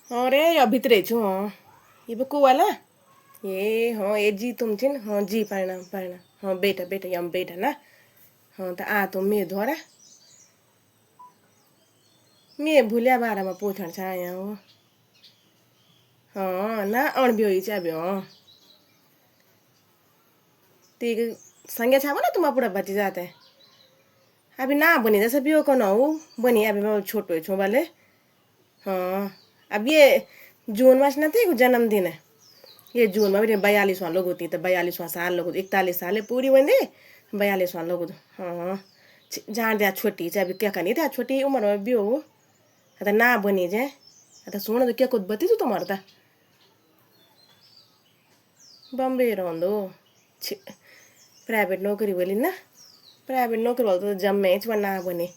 हाँ रे अभी भित्रै छु ये को वाला ए हाँ ए जी तुम छिन हाँ जी प्रणाम प्रणाम हाँ बेटा बेटा यम बेटा ना हाँ तो आ तुम मे द्वारा मैं भूलिया बारे में पूछना चाहे हो हाँ ना अणब्यो ही चाहे हाँ तीक संगे छाबो ना तुम पूरा बची जाते अभी ना बनी जैसे भी को ना हो बनी अभी मैं छोटो छू वाले हाँ अब ये जून मास ना थे जन्मदिन है ये जून में भी 42वां लोग होती तो 42वां साल लोग 41 साल पूरी बंदे 42वां लोग हाँ जान दिया छोटी चाहे अभी क्या करनी था छोटी उम्र में भी हो तो ना बनी जाए तो सुन तो क्या कुछ बती तू तुम्हारा था बम्बे रहंदो छी प्राइवेट नौकरी बोली ना प्राइवेट नौकरी बोलते तो जम्मे ना बने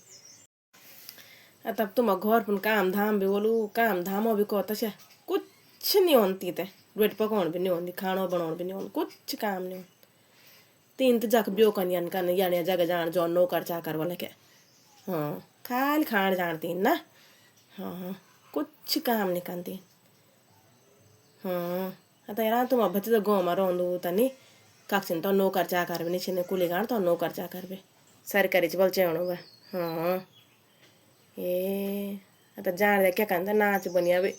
तब तुम घर पर काम धाम भी बोलू काम धाम भी कहता है कुछ नहीं होती ते रोटी पकाउन भी नहीं होती खाना बनाउन भी नहीं होती कुछ काम नहीं होता तीन तो जख ब्यो कन यानी जगह जान जो नौकर चाकर वाला के हाँ खाली खान जानती ना हाँ हाँ कुछ काम नहीं करती हाँ आता यार तुम अब तो गाँव में रहंदो तनी कक्षन तो नौकर चाकर भी नहीं छिने कुली गान तो नौकर चाकर भी सरकारी बोल चाहणो बा हाँ ए आता जान दे क्या कहता नाच बनी अभी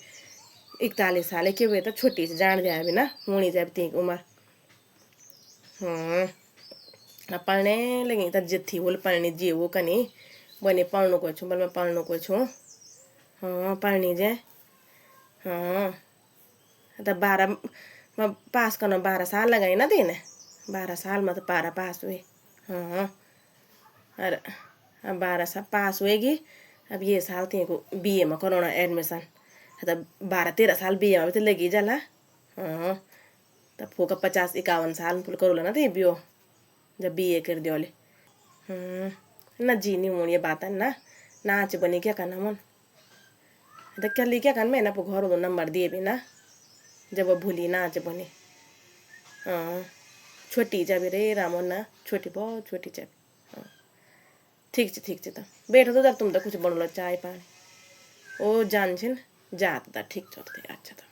41 साल के हुए तो छोटी से जान दे अभी ना होनी जाए तीन उम्र हाँ अब पढ़ने लगी तो जिथी बोल पढ़ने जी वो कनी बने पढ़ने को छू बोल मैं पढ़ने को छू हाँ पढ़नी जाए हाँ तो 12 में पास करना 12 साल लगाई ना देने 12 साल में तो पारा पास हुए हाँ अरे अब 12 साल पास हुएगी अब ये साल तीन को बीए में कराना एडमिशन तो 12-13 साल बीए में तो लगी जाला हाँ तब फूका 50-51 साल फुल करोला ना तो बियो जब बीए कर दियो ले ना जी नहीं होनी ये बात है ना नाच बनी क्या करना मन तो क्या ली क्या करना मैं ना घर दो नंबर दिए भी ना जब वो भूली नाच बनी हाँ छोटी जब रे रामो ना छोटी बहुत छोटी जब हाँ ठीक है तो बैठो तो जब तुम तो कुछ बनलो चाय पानी ओ जान छिन जात ठीक चलते अच्छा तो